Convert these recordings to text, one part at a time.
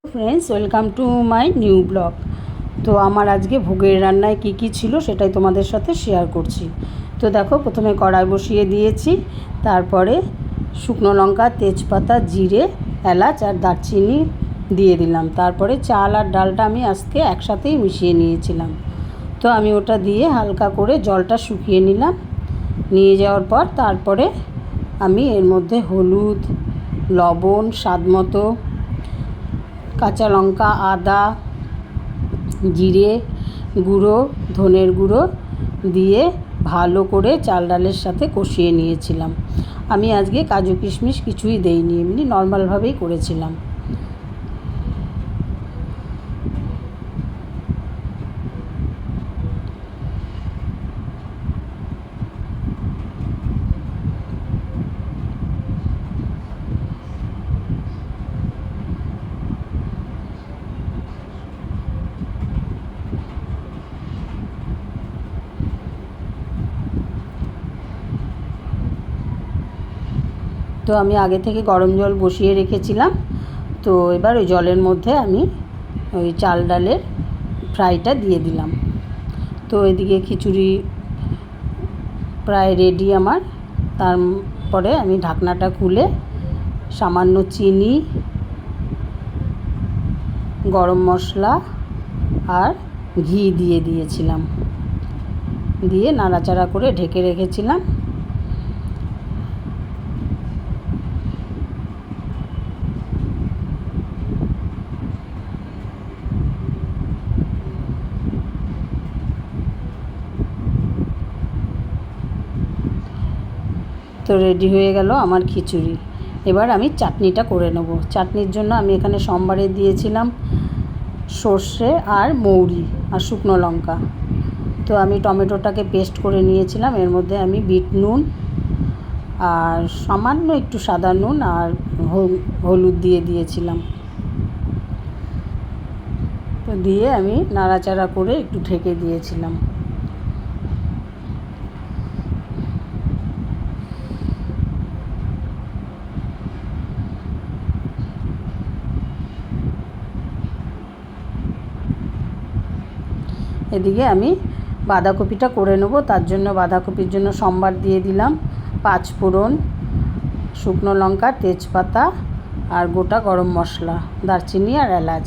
Friends, welcome to my new blog. তো আমার আজকে ভোগের রান্নায় কি ছিল সেটাই তোমাদের সাথে শেয়ার করছি। তো দেখো, প্রথমে কড়াই বসিয়ে দিয়েছি, তারপরে শুকনো লঙ্কা, তেজপাতা, জিরে, এলাচ আর দারচিনি দিয়ে দিলাম। তারপরে চাল আর ডালটা আমি আজকে একসাথেই মিশিয়ে নিয়েছিলাম। তো আমি ওটা দিয়ে হালকা করে জলটা শুকিয়ে নিলাম। নিয়ে যাওয়ার পর তারপরে আমি এর মধ্যে হলুদ, লবণ, স্বাদ মতো, কাঁচা লঙ্কা, আদা, জিরে গুঁড়ো, ধনের গুঁড়ো দিয়ে ভালো করে চাল ডালের সাথে কষিয়ে নিয়েছিলাম। আমি আজকে কাজু কিশমিশ কিছুই দেইনি, এমনি নর্মালভাবেই করেছিলাম। তো আমি আগে থেকে গরম জল বসিয়ে রেখেছিলাম। তো এবার ওই জলের মধ্যে আমি ওই চাল ডালের ফ্রাইটা দিয়ে দিলাম। তো এদিকে খিচুড়ি প্রায় রেডি আমার। তারপরে আমি ঢাকনাটা খুলে সামান্য চিনি, গরম মশলা আর ঘি দিয়ে দিয়েছিলাম, দিয়ে নাড়াচাড়া করে ঢেকে রেখেছিলাম। তো রেডি হয়ে গেল আমার খিচুড়ি। এবার আমি চাটনিটা করে নেব। চাটনির জন্য আমি এখানে সোমবারে দিয়েছিলাম সর্ষে আর মৌরি আর শুকনো লঙ্কা। তো আমি টমেটোটাকে পেস্ট করে নিয়েছিলাম। এর মধ্যে আমি বিট নুন আর সামান্য একটু সাদা নুন আর হলুদ দিয়ে দিয়েছিলাম। তো দিয়ে আমি নাড়াচাড়া করে একটু ঢেকে দিয়েছিলাম। এদিকে আমি বাঁধাকপিটা করে নেব। তার জন্য বাঁধাকপির জন্য সম্বার দিয়ে দিলাম, 5 ফোড়ন, শুকনো লঙ্কা, তেজপাতা আর গোটা গরম মশলা, দারচিনি আর এলাচ,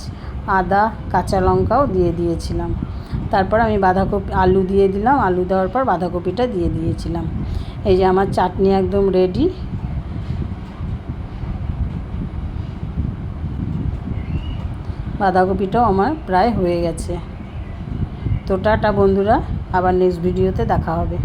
আদা, কাঁচা লঙ্কাও দিয়ে দিয়েছিলাম। তারপর আমি আলু দিয়ে দিলাম। আলু দেওয়ার পর বাঁধাকপিটা দিয়ে দিয়েছিলাম। এই যে আমার চাটনি একদম রেডি। বাঁধাকপিটাও আমার প্রায় হয়ে গেছে। তো টাটা বন্ধুরা, আবার নেক্সট ভিডিওতে দেখা হবে।